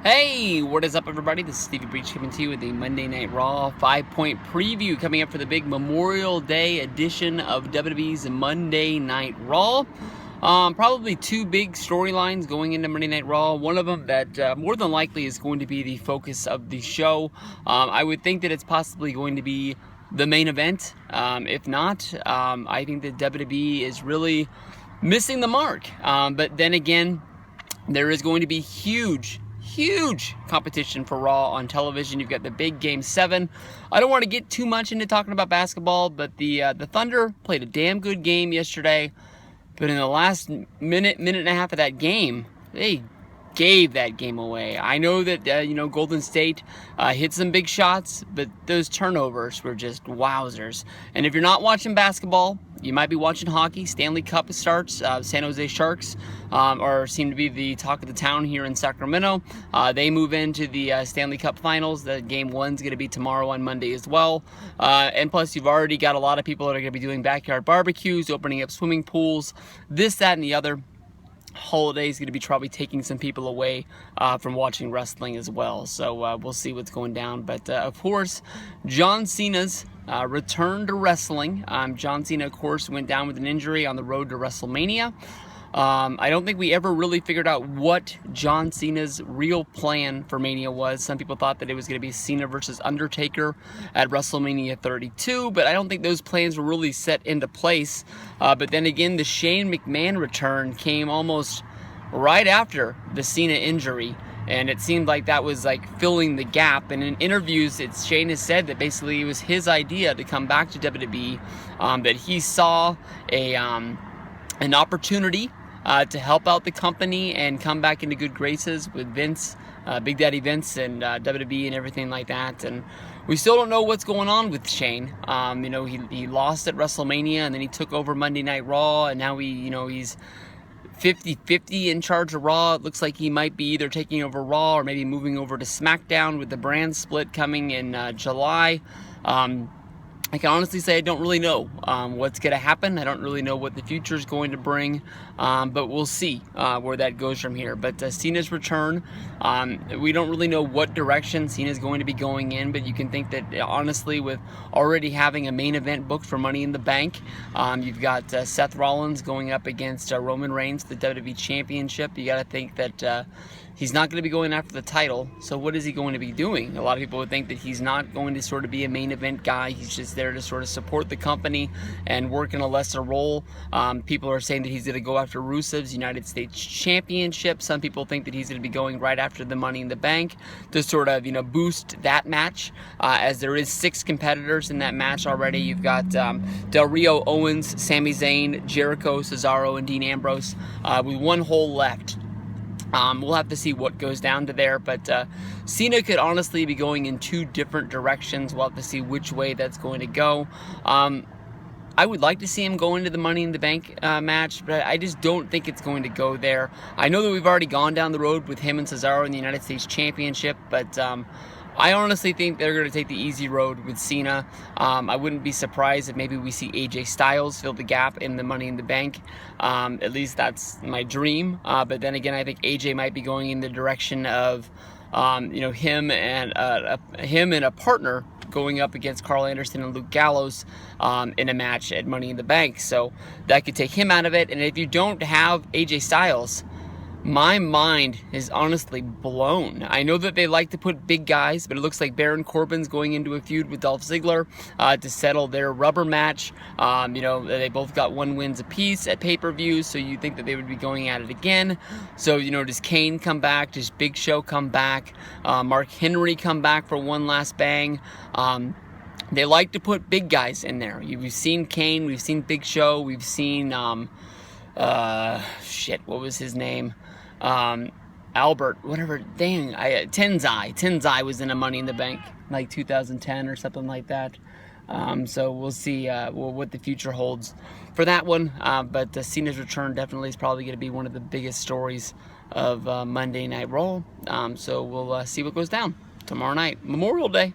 Hey, what is up, everybody? This is Stevie Breach coming to you with the Monday Night Raw 5-point preview coming up for the big Memorial Day edition of WWE's Monday Night Raw. Probably two big storylines going into Monday Night Raw. One of them that more than likely is going to be the focus of the show. I would think that it's possibly going to be the main event. If not, I think that WWE is really missing the mark. But then again, there is going to be huge competition for Raw on television. You've got the big Game 7. I don't want to get too much into talking about basketball, but the Thunder played a damn good game yesterday. But in the last minute and a half of that game, they gave that game away. I know that Golden State hit some big shots, but those turnovers were just wowzers. And if you're not watching basketball, you might be watching hockey. Stanley Cup starts. San Jose Sharks seem to be the talk of the town here in Sacramento. They move into the Stanley Cup Finals. The Game 1's going to be tomorrow on Monday as well. And plus, you've already got a lot of people that are going to be doing backyard barbecues, opening up swimming pools, this, that, and the other. Holiday is going to be probably taking some people away from watching wrestling as well. So we'll see what's going down. But of course, John Cena's return to wrestling. John Cena, of course, went down with an injury on the road to WrestleMania. I don't think we ever really figured out what John Cena's real plan for Mania was. Some people thought that it was going to be Cena versus Undertaker at WrestleMania 32, but I don't think those plans were really set into place. But then again, the Shane McMahon return came almost right after the Cena injury, and it seemed like that was like filling the gap. And in interviews, Shane has said that basically it was his idea to come back to WWE, that he saw an opportunity to help out the company and come back into good graces with Vince, Big Daddy Vince, and WWE and everything like that. And we still don't know what's going on with Shane. He lost at WrestleMania, and then he took over Monday Night Raw, and now he's 50-50 in charge of Raw. It looks like he might be either taking over Raw or maybe moving over to SmackDown with the brand split coming in July. I can honestly say I don't really know what's going to happen. I don't really know what the future is going to bring, but we'll see where that goes from here. But Cena's return, we don't really know what direction Cena's going to be going in, but you can think that, honestly, with already having a main event booked for Money in the Bank, you've got Seth Rollins going up against Roman Reigns, the WWE Championship. You got to think that he's not going to be going after the title, so what is he going to be doing? A lot of people would think that he's not going to sort of be a main event guy. He's just there to sort of support the company and work in a lesser role. People are saying that he's going to go after Rusev's United States Championship. Some people think that he's going to be going right after the Money in the Bank to sort of, boost that match, as there is 6 competitors in that match already. You've got Del Rio, Owens, Sami Zayn, Jericho, Cesaro, and Dean Ambrose with one hole left. We'll have to see what goes down to there, but Cena could honestly be going in 2 different directions. We'll have to see which way that's going to go. I would like to see him go into the Money in the Bank match, but I just don't think it's going to go there. I know that we've already gone down the road with him and Cesaro in the United States Championship, but I honestly think they're going to take the easy road with Cena. I wouldn't be surprised if maybe we see AJ Styles fill the gap in the Money in the Bank. At least that's my dream. But then again, I think AJ might be going in the direction of him and a partner going up against Carl Anderson and Luke Gallows in a match at Money in the Bank. So that could take him out of it. And if you don't have AJ Styles, my mind is honestly blown. I know that they like to put big guys, but it looks like Baron Corbin's going into a feud with Dolph Ziggler to settle their rubber match. They both got 1 wins apiece at pay-per-views, so you think that they would be going at it again. So, does Kane come back? Does Big Show come back? Mark Henry come back for one last bang? They like to put big guys in there. We've seen Kane, we've seen Big Show, we've seen, what was his name? Albert, whatever, Tenzai was in a Money in the Bank, like 2010 or something like that. So we'll see what the future holds for that one. But Cena's return definitely is probably going to be one of the biggest stories of Monday Night Raw. So we'll see what goes down tomorrow night, Memorial Day.